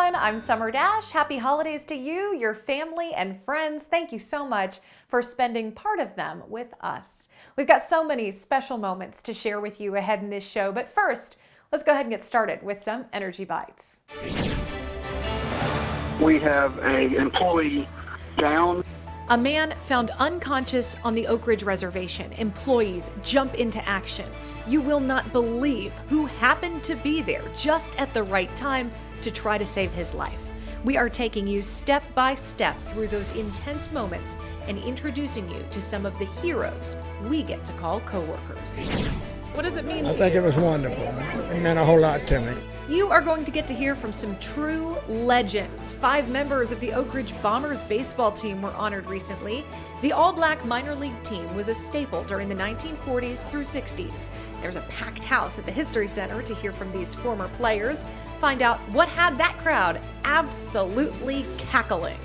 everyone, I'm Summer Dash. Happy holidays to you, your family, and friends. Thank you so much for spending part of them with us. We've got so many special moments to share with you ahead in this show, but first, let's go ahead and get started with some Energy Bites. We have an employee down. A man found unconscious on the Oak Ridge Reservation. Employees jump into action. You will not believe who happened to be there just at the right time to try to save his life. We are taking you step by step through those intense moments and introducing you to some of the heroes we get to call coworkers. What does it mean to you? I think it was wonderful. It meant a whole lot to me. You are going to get to hear from some true legends. 5 members of the Oak Ridge Bombers baseball team were honored recently. The all-black minor league team was a staple during the 1940s through 60s. There's a packed house at the History Center to hear from these former players. Find out what had that crowd absolutely cackling.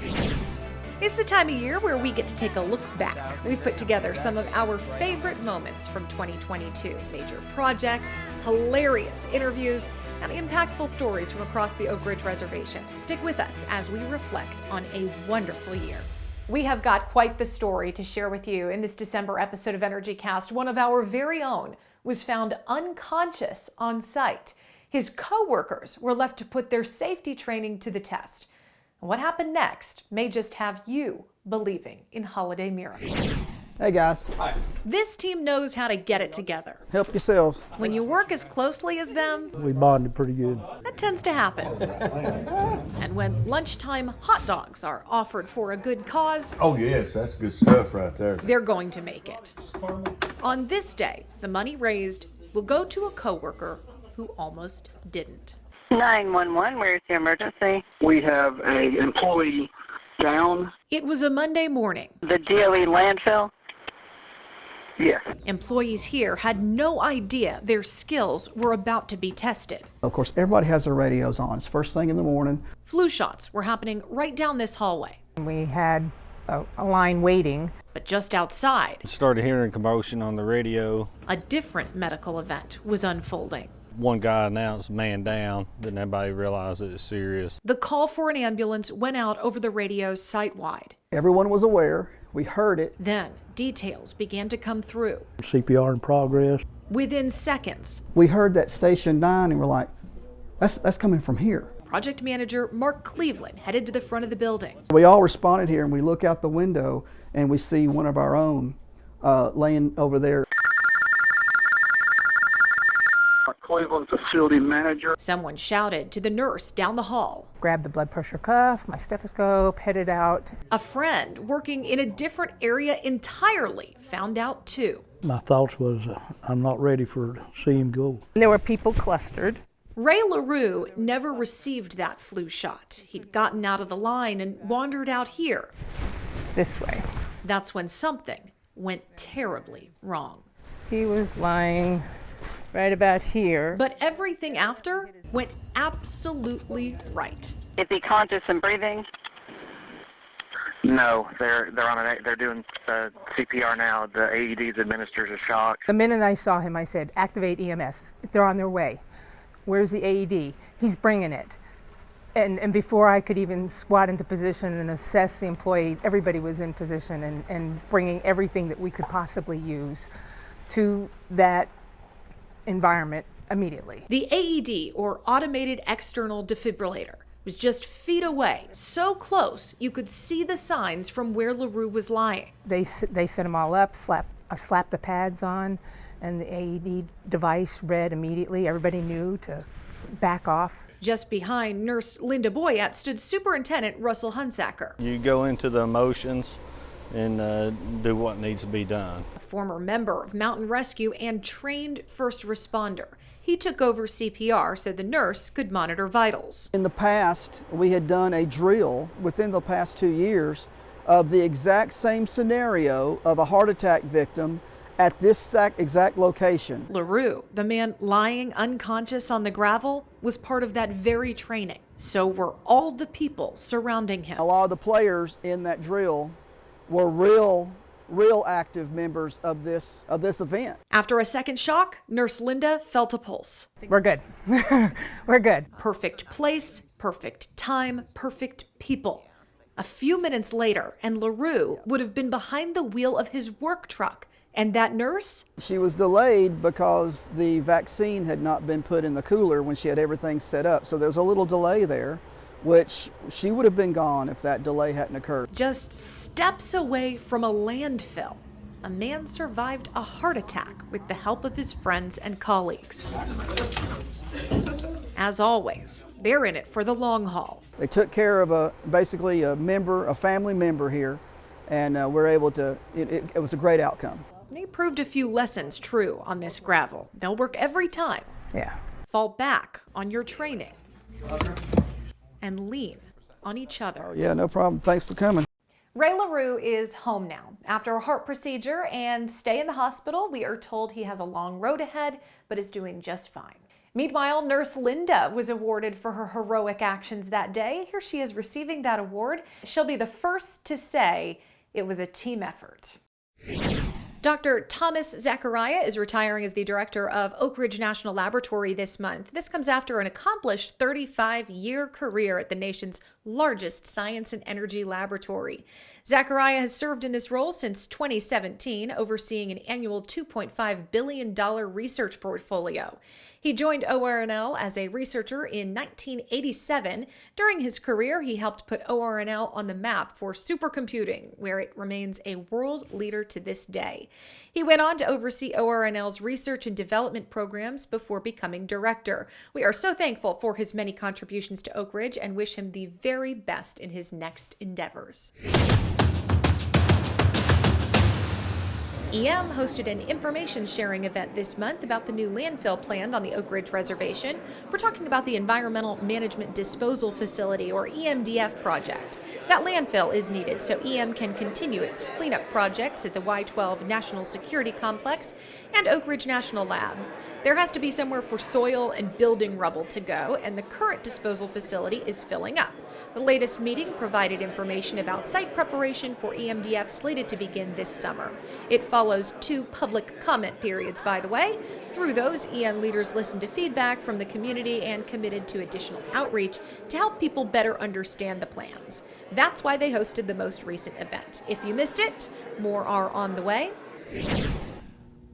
It's the time of year where we get to take a look back. We've put together some of our favorite moments from 2022. Major projects, hilarious interviews, and impactful stories from across the Oak Ridge Reservation. Stick with us as we reflect on a wonderful year. We have got quite the story to share with you in this December episode of Energycast. One of our very own was found unconscious on site. His coworkers were left to put their safety training to the test. What happened next may just have you believing in holiday miracles. Hey guys. Hi. This team knows how to get it together. Help yourselves. When you work as closely as them, We bonded pretty good. that tends to happen. And when lunchtime hot dogs are offered for a good cause, Oh yes, that's good stuff right there. they're going to make it. On this day, the money raised will go to a coworker who almost didn't. 911, where's the emergency? We have an employee down. It was a Monday morning. The DOE landfill? Yes. Employees here had no idea their skills were about to be tested. Of course, everybody has their radios on. It's first thing in the morning. Flu shots were happening right down this hallway. We had a line waiting. But just outside, Started hearing commotion on the radio. a different medical event was unfolding. One guy announced man down, then everybody realized it was serious. The call for an ambulance went out over the radio site-wide. Everyone was aware. We heard it. Then details began to come through. CPR in progress. Within seconds, We heard that station 9 and we're like, that's coming from here. project manager Mark Cleveland headed to the front of the building. We all responded here and we look out the window and we see one of our own laying over there. Cleveland facility manager. Someone shouted to the nurse down the hall. Grabbed the blood pressure cuff, my stethoscope, headed out. A friend working in a different area entirely found out too. My thoughts was, I'm not ready to see him go. There were people clustered. Ray LaRue never received that flu shot. He'd gotten out of the line and wandered out here. This way. That's when something went terribly wrong. He was lying right about here. But everything after went absolutely right. Is he conscious and breathing? No, they're doing CPR now. The AEDs administers a shock. The minute I saw him, I said, activate EMS. They're on their way. Where's the AED? He's bringing it. And before I could even squat into position and assess the employee, everybody was in position and bringing everything that we could possibly use to that environment immediately. The AED, or automated external defibrillator, was just feet away, so close you could see the signs from where LaRue was lying. They set them all up, slapped the pads on, and the AED device read immediately. Everybody knew to back off. Just behind Nurse Linda Boyett stood Superintendent Russell Hunsacker, You go into the emotions and do what needs to be done. a former member of Mountain Rescue and trained first responder. He took over CPR so the nurse could monitor vitals. In the past, we had done a drill within the past 2 years of the exact same scenario of a heart attack victim at this exact location. LaRue, the man lying unconscious on the gravel, was part of that very training. So were all the people surrounding him. A lot of the players in that drill were real active members of this event. After a second shock, Nurse Linda felt a pulse. We're good. We're good. Perfect place, perfect time, perfect people. A few minutes later, and LaRue would have been behind the wheel of his work truck. And that nurse? She was delayed because the vaccine had not been put in the cooler when she had everything set up. So there was a little delay there, which she would have been gone if that delay hadn't occurred. Just steps away from a landfill, a man survived a heart attack with the help of his friends and colleagues. As always, they're in it for the long haul. They took care of basically a family member here, and we're able to, it was a great outcome. They proved a few lessons true on this gravel. They'll work every time. Yeah. Fall back on your training and lean on each other. Oh, yeah, no problem. Thanks for coming. Ray LaRue is home now after a heart procedure and stay in the hospital. We are told he has a long road ahead, but is doing just fine. Meanwhile, Nurse Linda was awarded for her heroic actions that day. Here she is receiving that award. She'll be the first to say it was a team effort. Dr. Thomas Zachariah is retiring as the director of Oak Ridge National Laboratory this month. This comes after an accomplished 35-year career at the nation's largest science and energy laboratory. Zachariah has served in this role since 2017, overseeing an annual $2.5 billion research portfolio. He joined ORNL as a researcher in 1987. During his career, he helped put ORNL on the map for supercomputing, where it remains a world leader to this day. He went on to oversee ORNL's research and development programs before becoming director. We are so thankful for his many contributions to Oak Ridge and wish him the very best in his next endeavors. EM hosted an information sharing event this month about the new landfill planned on the Oak Ridge Reservation. We're talking about the Environmental Management Disposal Facility, or EMDF project. That landfill is needed so EM can continue its cleanup projects at the Y-12 National Security Complex and Oak Ridge National Lab. There has to be somewhere for soil and building rubble to go, and the current disposal facility is filling up. The latest meeting provided information about site preparation for EMDF slated to begin this summer. It follows 2 public comment periods, by the way. Through those, EM leaders listened to feedback from the community and committed to additional outreach to help people better understand the plans. That's why they hosted the most recent event. If you missed it, more are on the way.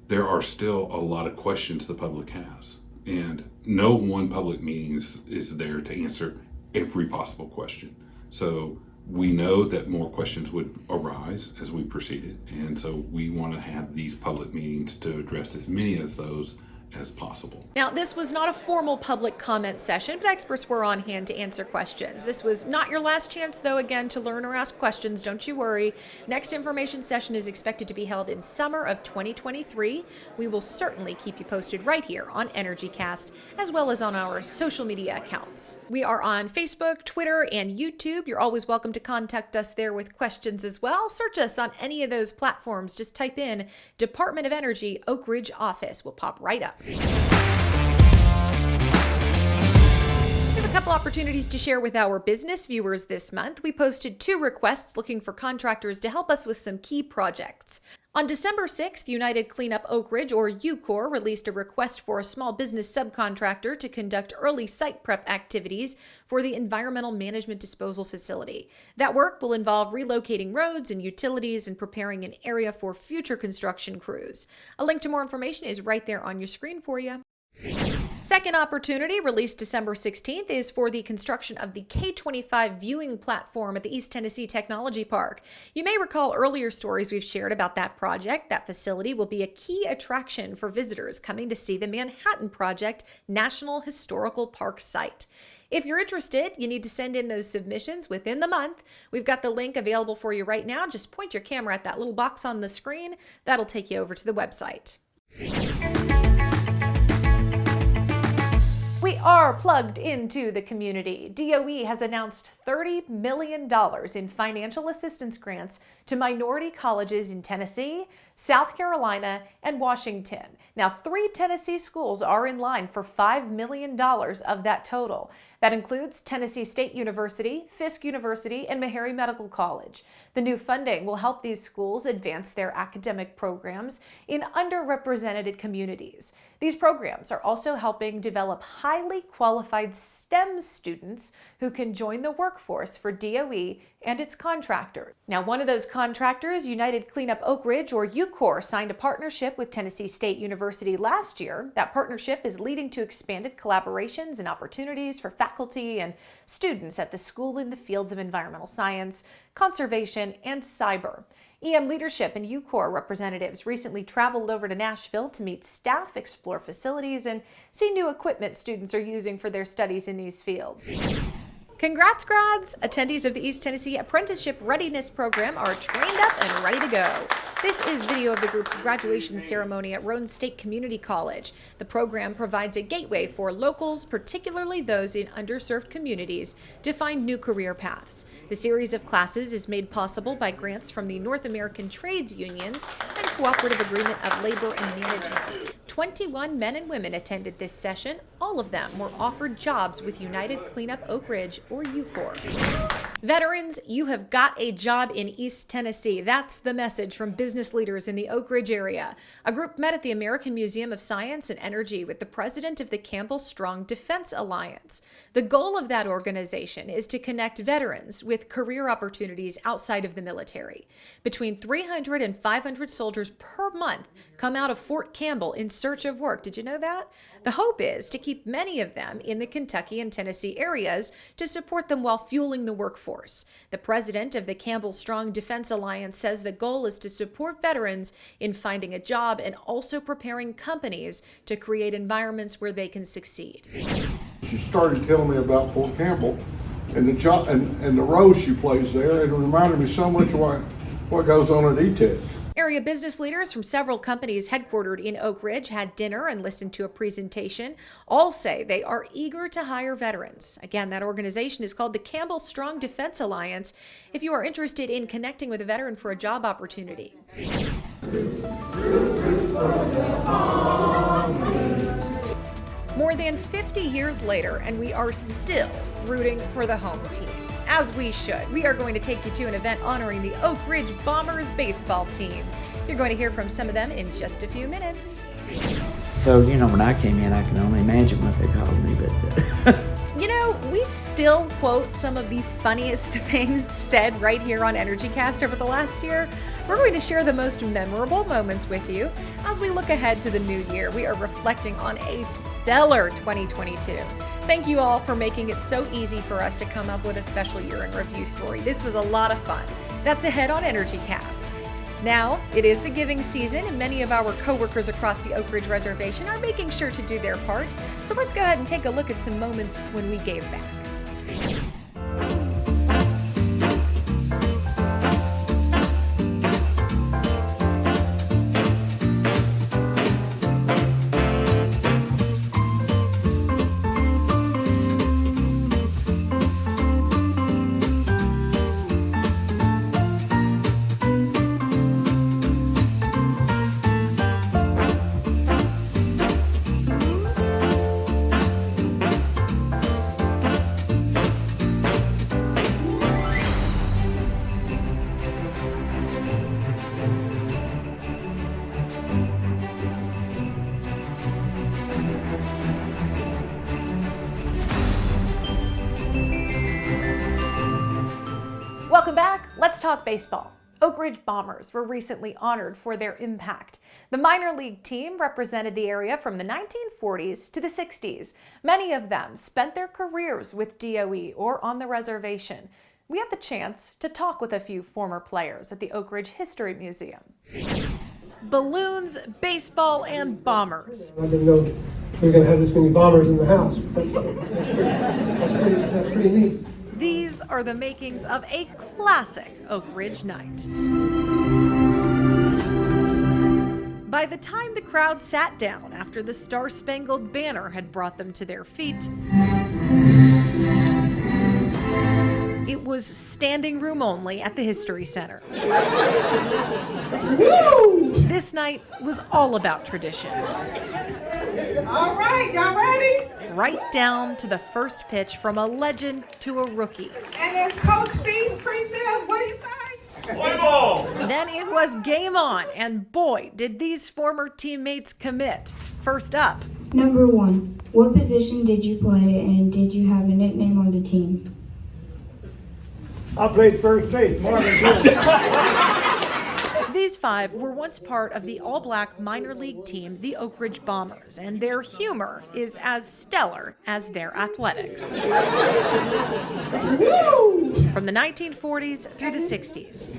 There are still a lot of questions the public has, and no one public meeting is there to answer every possible question. So we know that more questions would arise as we proceeded, and so we want to have these public meetings to address as many of those as possible. Now, this was not a formal public comment session, but experts were on hand to answer questions. This was not your last chance, though, again, to learn or ask questions. Don't you worry. Next information session is expected to be held in summer of 2023. We will certainly keep you posted right here on Energycast, as well as on our social media accounts. We are on Facebook, Twitter, and YouTube. You're always welcome to contact us there with questions as well. Search us on any of those platforms. Just type in Department of Energy Oak Ridge Office. We'll pop right up. We have a couple opportunities to share with our business viewers this month. We posted 2 requests looking for contractors to help us with some key projects. On December 6th, United Cleanup Oak Ridge, or UCOR, released a request for a small business subcontractor to conduct early site prep activities for the Environmental Management Disposal Facility. That work will involve relocating roads and utilities and preparing an area for future construction crews. A link to more information is right there on your screen for you. Second opportunity, released December 16th, is for the construction of the K25 viewing platform at the East Tennessee Technology Park. You may recall earlier stories we've shared about that project. That facility will be a key attraction for visitors coming to see the Manhattan Project National Historical Park site. If you're interested, you need to send in those submissions within the month. We've got the link available for you right now. Just point your camera at that little box on the screen. That'll take you over to the website. We are plugged into the community. DOE has announced $30 million in financial assistance grants to minority colleges in Tennessee, South Carolina, and Washington. Now, 3 Tennessee schools are in line for $5 million of that total. That includes Tennessee State University, Fisk University, and Meharry Medical College. The new funding will help these schools advance their academic programs in underrepresented communities. These programs are also helping develop highly qualified STEM students who can join the workforce for DOE and its contractors. Now, one of those contractors, United Cleanup Oak Ridge, or UCOR, signed a partnership with Tennessee State University last year. That partnership is leading to expanded collaborations and opportunities for faculty and students at the school in the fields of environmental science, conservation, and cyber. EM leadership and UCOR representatives recently traveled over to Nashville to meet staff, explore facilities, and see new equipment students are using for their studies in these fields. Congrats, grads! Attendees of the East Tennessee Apprenticeship Readiness Program are trained up and ready to go. This is video of the group's graduation ceremony at Roane State Community College. The program provides a gateway for locals, particularly those in underserved communities, to find new career paths. The series of classes is made possible by grants from the North American Trades Unions and Cooperative Agreement of Labor and Management. 21 men and women attended this session. All of them were offered jobs with United Cleanup Oak Ridge, or UCOR. Veterans, you have got a job in East Tennessee. That's the message from business leaders in the Oak Ridge area. A group met at the American Museum of Science and Energy with the president of the Campbell Strong Defense Alliance. The goal of that organization is to connect veterans with career opportunities outside of the military. Between 300 and 500 soldiers per month come out of Fort Campbell in search of work. Did you know that? The hope is to keep many of them in the Kentucky and Tennessee areas to support them while fueling the workforce. The president of the Campbell Strong Defense Alliance says the goal is to support veterans in finding a job and also preparing companies to create environments where they can succeed. She started telling me about Fort Campbell and the job and the role she plays there. It reminded me so much of what goes on at ETech. Area business leaders from several companies headquartered in Oak Ridge had dinner and listened to a presentation. All say they are eager to hire veterans. Again, that organization is called the Campbell Strong Defense Alliance if you are interested in connecting with a veteran for a job opportunity. More than 50 years later, and we are still rooting for the home team. As we should. We are going to take you to an event honoring the Oak Ridge Bombers baseball team. You're going to hear from some of them in just a few minutes. So, when I came in, I can only imagine what they called me, but... We still quote some of the funniest things said right here on Energycast over the last year. We're going to share the most memorable moments with you as we look ahead to the new year. We are reflecting on a stellar 2022. Thank you all for making it so easy for us to come up with a special year in review story. This was a lot of fun. That's ahead on Energycast. Now, it is the giving season, and many of our coworkers across the Oak Ridge Reservation are making sure to do their part. So let's go ahead and take a look at some moments when we gave back. Welcome back. Let's talk baseball. Oak Ridge Bombers were recently honored for their impact. The minor league team represented the area from the 1940s to the 60s. Many of them spent their careers with DOE or on the reservation. We had the chance to talk with a few former players at the Oak Ridge History Museum. Balloons, baseball, and bombers. I didn't know we were going to have this many bombers in the house. That's pretty neat. These are the makings of a classic Oak Ridge night. By the time the crowd sat down after the Star-Spangled Banner had brought them to their feet, it was standing room only at the History Center. This night was all about tradition. All right, y'all ready? Right down to the first pitch from a legend to a rookie. And as Coach Feast pre-sales, what do you say? Play ball! Then it was game on, and boy, did these former teammates commit. First up. Number 1, what position did you play and did you have a nickname on the team? I played first base, Marvin Hill. These 5 were once part of the all-black minor league team, the Oak Ridge Bombers, and their humor is as stellar as their athletics. From the 1940s through the 60s.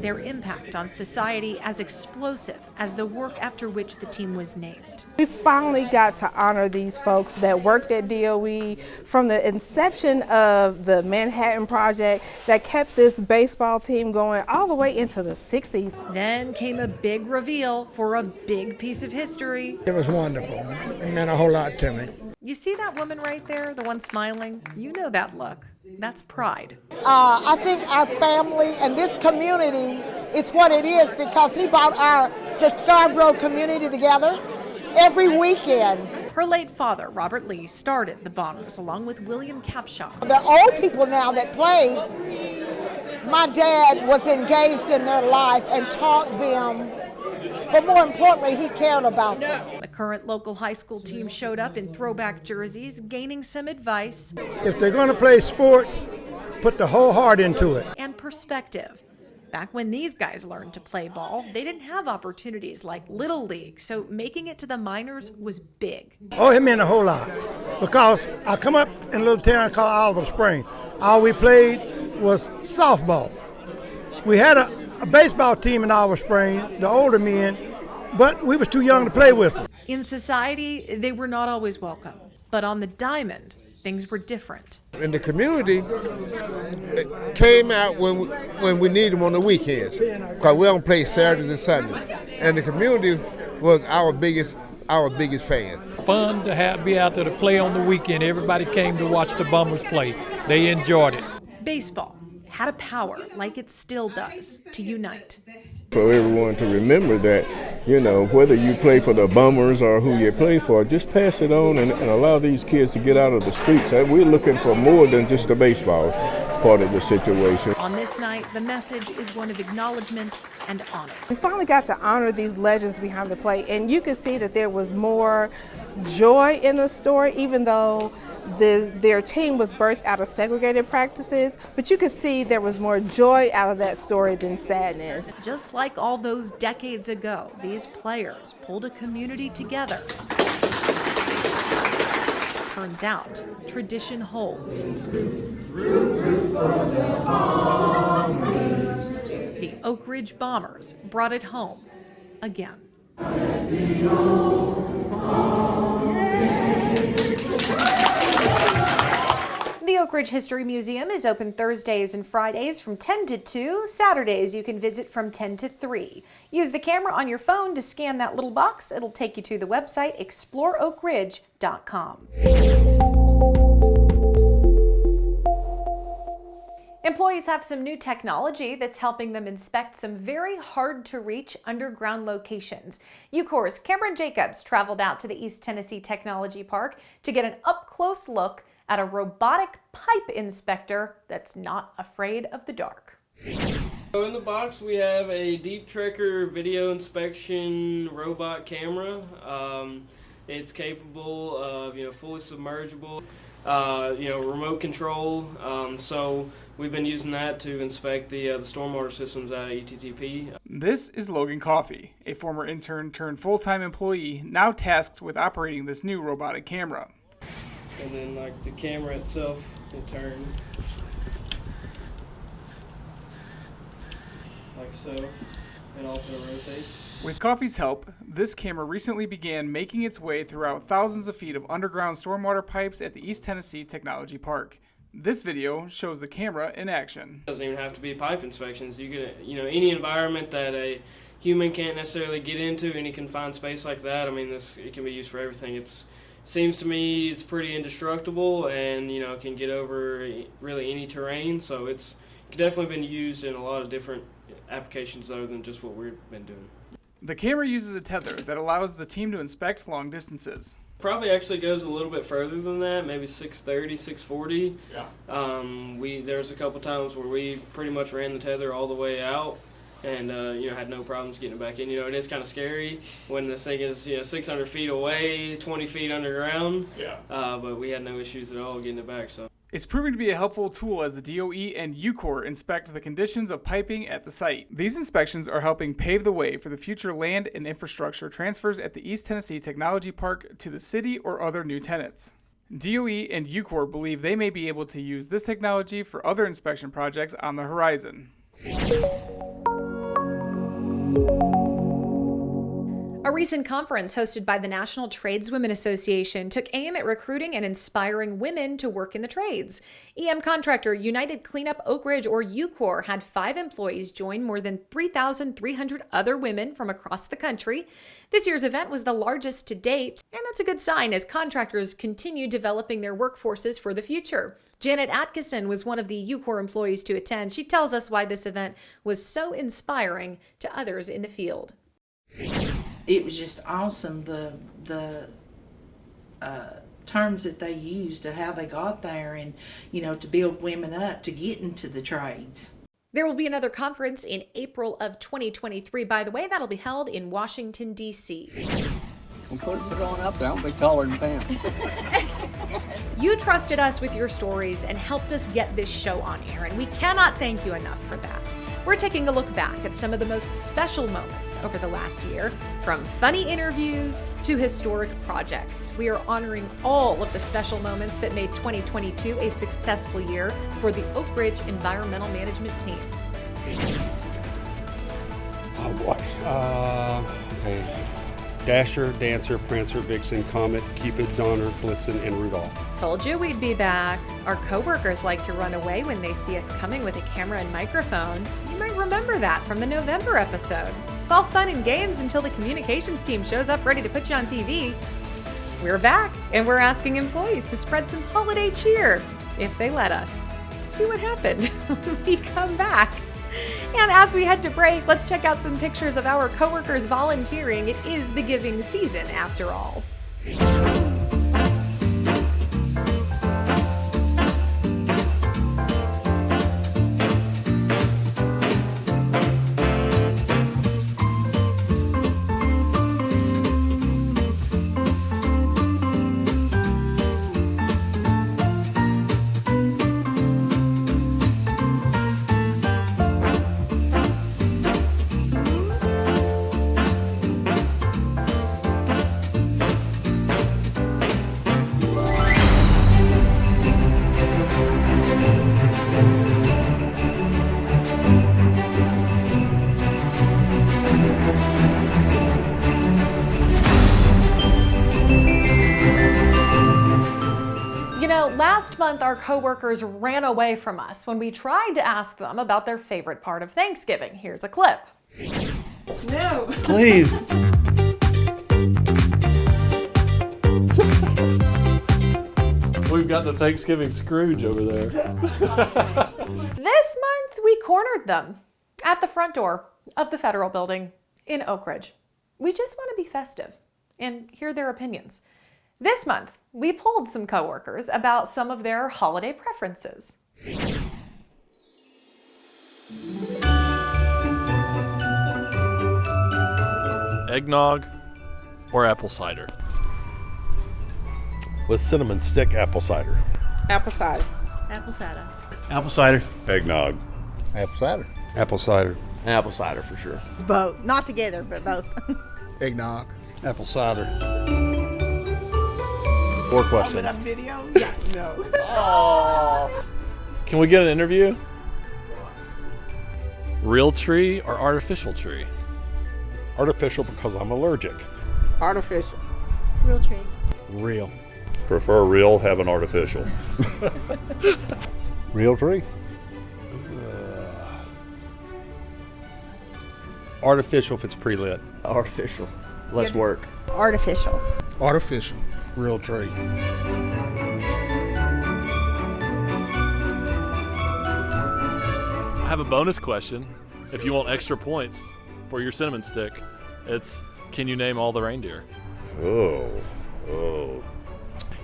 Their impact on society as explosive as the work after which the team was named. We finally got to honor these folks that worked at DOE from the inception of the Manhattan Project that kept this baseball team going all the way into the 60s. Then came a big reveal for a big piece of history. It was wonderful. It meant a whole lot to me. You see that woman right there, the one smiling? You know that look. That's pride. I think our family and this community is what it is because he brought the Scarborough community together every weekend. Her late father, Robert Lee, started the Bombers along with William Capshaw. The old people now that played, my dad was engaged in their life and taught them, but more importantly, he cared about them. The current local high school team showed up in throwback jerseys, gaining some advice. If they're going to play sports, put the whole heart into it. And perspective. Back when these guys learned to play ball, they didn't have opportunities like Little League, so making it to the minors was big. Oh, it meant a whole lot. Because I come up in a little town called Oliver Spring. All we played was softball. We had a baseball team in Oliver Spring, the older men, but we was too young to play with them. In society, they were not always welcome. But on the diamond, things were different. In the community, it came out when we need them on the weekends, because we don't play Saturdays and Sundays. And the community was our biggest fan. Fun to be out there to play on the weekend. Everybody came to watch the Bombers play. They enjoyed it. Baseball had a power, like it still does, to unite. For everyone to remember that, whether you play for the Bombers or who you play for, just pass it on and allow these kids to get out of the streets. We're looking for more than just the baseball part of the situation. On this night, the message is one of acknowledgement and honor. We finally got to honor these legends behind the plate, and you could see that there was more joy in the story, even though their team was birthed out of segregated practices, but you could see there was more joy out of that story than sadness. Just like all those decades ago, these players pulled a community together. Turns out, tradition holds. The Oak Ridge Bombers brought it home again. The Oak Ridge History Museum is open Thursdays and Fridays from 10 to 2. Saturdays you can visit from 10 to 3. Use the camera on your phone to scan that little box. It'll take you to the website exploreoakridge.com. Employees have some new technology that's helping them inspect some very hard-to-reach underground locations. UCOR's Cameron Jacobs traveled out to the East Tennessee Technology Park to get an up-close look at a robotic pipe inspector that's not afraid of the dark. So in the box we have a deep tracker video inspection robot camera. It's capable of fully submergible, remote control. So we've been using that to inspect the stormwater systems out of ETTP. This is Logan Coffey, a former intern turned full-time employee, now tasked with operating this new robotic camera. And then the camera itself will turn like so, and also rotate. With Coffey's help, this camera recently began making its way throughout thousands of feet of underground stormwater pipes at the East Tennessee Technology Park. This video shows the camera in action. It doesn't even have to be pipe inspections. You can, any environment that a human can't necessarily get into, any confined space like that. I mean, it can be used for everything. seems to me it's pretty indestructible and, you know, can get over really any terrain. So it's definitely been used in a lot of different applications other than just what we've been doing. The camera uses a tether that allows the team to inspect long distances. Probably actually goes a little bit further than that, maybe 630, 640. Yeah. There's a couple times where we pretty much ran the tether all the way out and, you know, had no problems getting it back in. You know, it is kind of scary when this thing is, you know, 600 feet away, 20 feet underground. Yeah. But we had no issues at all getting it back, so. It's proving to be a helpful tool as the DOE and UCOR inspect the conditions of piping at the site. These inspections are helping pave the way for the future land and infrastructure transfers at the East Tennessee Technology Park to the city or other new tenants. DOE and UCOR believe they may be able to use this technology for other inspection projects on the horizon. A recent conference hosted by the National Tradeswomen Association took aim at recruiting and inspiring women to work in the trades. EM contractor United Cleanup Oak Ridge, or UCOR, had 5 employees join more than 3,300 other women from across the country. This year's event was the largest to date, and that's a good sign as contractors continue developing their workforces for the future. Janet Atkinson was one of the UCOR employees to attend. She tells us why this event was so inspiring to others in the field. It was just awesome, the terms that they used and how they got there, and, you know, to build women up to get into the trades. There will be another conference in April of 2023. By the way, that'll be held in Washington, D.C. We'll put it on up there. I'll be taller than Pam. You trusted us with your stories and helped us get this show on air, and we cannot thank you enough for that. We're taking a look back at some of the most special moments over the last year, from funny interviews to historic projects. We are honoring all of the special moments that made 2022 a successful year for the Oak Ridge Environmental Management Team. Oh boy. Okay. Dasher, Dancer, Prancer, Vixen, Comet, Cupid, Donner, Blitzen, and Rudolph. Told you we'd be back. Our coworkers like to run away when they see us coming with a camera and microphone. You might remember that from the November episode. It's all fun and games until the communications team shows up ready to put you on TV. We're back, and we're asking employees to spread some holiday cheer, if they let us. See what happened when we come back. And as we head to break, let's check out some pictures of our coworkers volunteering. It is the giving season, after all. Last month, our coworkers ran away from us when we tried to ask them about their favorite part of Thanksgiving. Here's a clip. No. Please. We've got the Thanksgiving Scrooge over there. This month, we cornered them at the front door of the federal building in Oak Ridge. We just want to be festive and hear their opinions. This month, we polled some coworkers about some of their holiday preferences. Eggnog or apple cider? With cinnamon stick apple cider. Apple cider. Apple cider. Apple cider. Eggnog. Apple cider. Apple cider. Apple cider for sure. Both. Not together, but both. Eggnog. Apple cider. 4 questions. Video? Yes. No. Oh. Can we get an interview? Real tree or artificial tree? Artificial because I'm allergic. Artificial. Real tree. Real. Prefer real, have an artificial. Real tree. Artificial if it's pre-lit. Artificial. Less work. Artificial. Artificial. real tree. I have a bonus question. If you want extra points for your cinnamon stick, it's, can you name all the reindeer? Oh.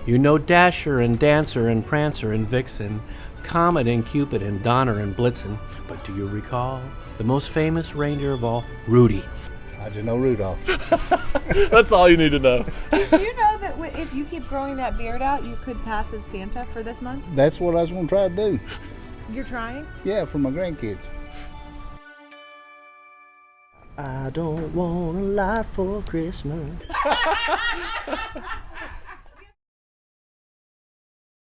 You know Dasher and Dancer and Prancer and Vixen, Comet and Cupid and Donner and Blitzen, but do you recall the most famous reindeer of all, Rudy? I just know Rudolph. That's all you need to know. Did you know that if you keep growing that beard out, you could pass as Santa for this month? That's what I was going to try to do. You're trying? Yeah, for my grandkids. I don't want a lot for Christmas.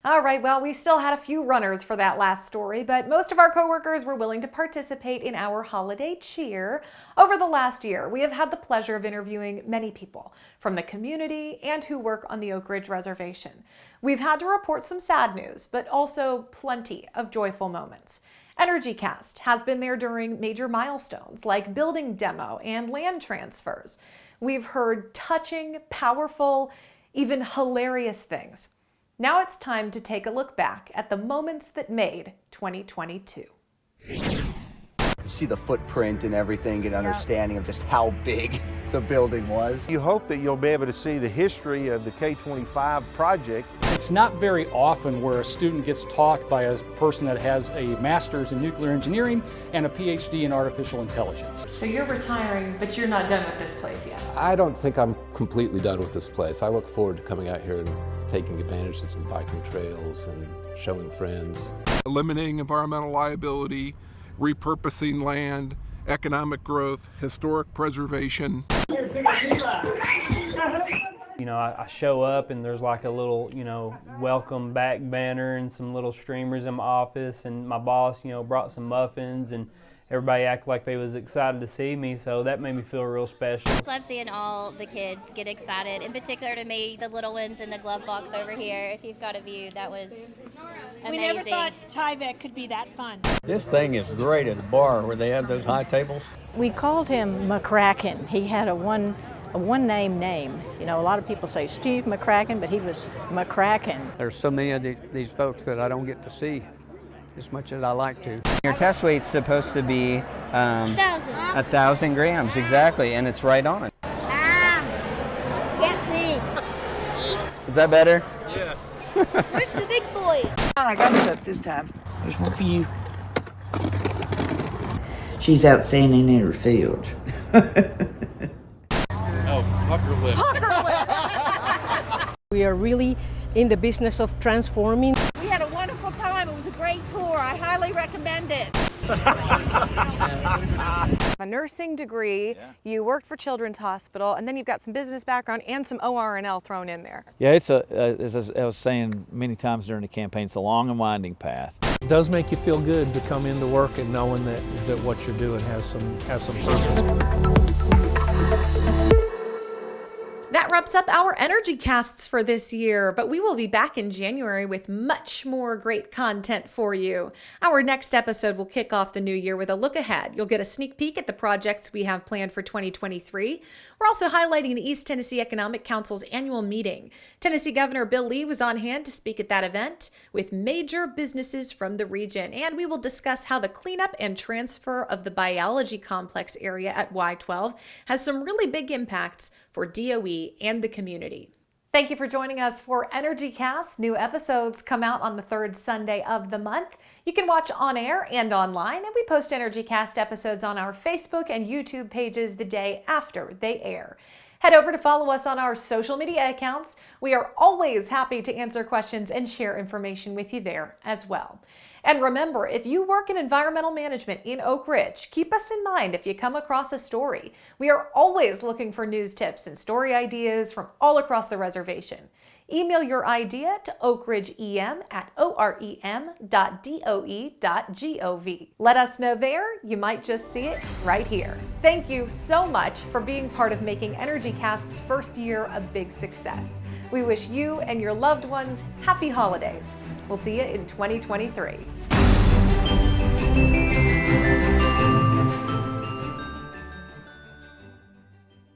All right, well, we still had a few runners for that last story, but most of our coworkers were willing to participate in our holiday cheer. Over the last year, we have had the pleasure of interviewing many people from the community and who work on the Oak Ridge Reservation. We've had to report some sad news, but also plenty of joyful moments. Energycast has been there during major milestones like building demo and land transfers. We've heard touching, powerful, even hilarious things. Now it's time to take a look back at the moments that made 2022. To see the footprint and everything, get an understanding of just how big the building was. You hope that you'll be able to see the history of the K-25 project. It's not very often where a student gets taught by a person that has a master's in nuclear engineering and a PhD in artificial intelligence. So you're retiring, but you're not done with this place yet. I don't think I'm completely done with this place. I look forward to coming out here and taking advantage of some biking trails and showing friends. Eliminating environmental liability, repurposing land, economic growth, historic preservation. You know, I show up and there's like a little, welcome back banner and some little streamers in my office, and my boss, brought some muffins, and everybody acted like they was excited to see me, so that made me feel real special. I love seeing all the kids get excited, in particular to me, the little ones in the glove box over here. If you've got a view, that was amazing. We never thought Tyvek could be that fun. This thing is great at a bar where they have those high tables. We called him McCracken. He had a one-name name. A lot of people say Steve McCracken, but he was McCracken. There's so many of these folks that I don't get to see as much as I like to. Your test weight's supposed to be 1,000 grams, exactly, and it's right on. Can't see. Is that better? Yes. Where's the big boy? I got it up this time. There's one for you. She's out sanding in her field. Pucker lip. We are really in the business of transforming. We had a wonderful time. It was a great tour. I highly recommend it. A nursing degree, you worked for Children's Hospital, and then you've got some business background and some OR&L thrown in there. Yeah, it's as I was saying many times during the campaign, it's a long and winding path. It does make you feel good to come into work and knowing that what you're doing has some purpose. That wraps up our Energy Casts for this year, but we will be back in January with much more great content for you. Our next episode will kick off the new year with a look ahead. You'll get a sneak peek at the projects we have planned for 2023. We're also highlighting the East Tennessee Economic Council's annual meeting. Tennessee Governor Bill Lee was on hand to speak at that event with major businesses from the region, and we will discuss how the cleanup and transfer of the biology complex area at Y12 has some really big impacts for DOE and the community. Thank you for joining us for Energycast. New episodes come out on the third Sunday of the month. You can watch on air and online, and we post Energycast episodes on our Facebook and YouTube pages the day after they air. Head over to follow us on our social media accounts. We are always happy to answer questions and share information with you there as well. And remember, if you work in environmental management in Oak Ridge, keep us in mind if you come across a story. We are always looking for news tips and story ideas from all across the reservation. Email your idea to oakridgem@orem.doe.gov. Let us know there. You might just see it right here. Thank you so much for being part of making Energycast's first year a big success. We wish you and your loved ones happy holidays. We'll see you in 2023.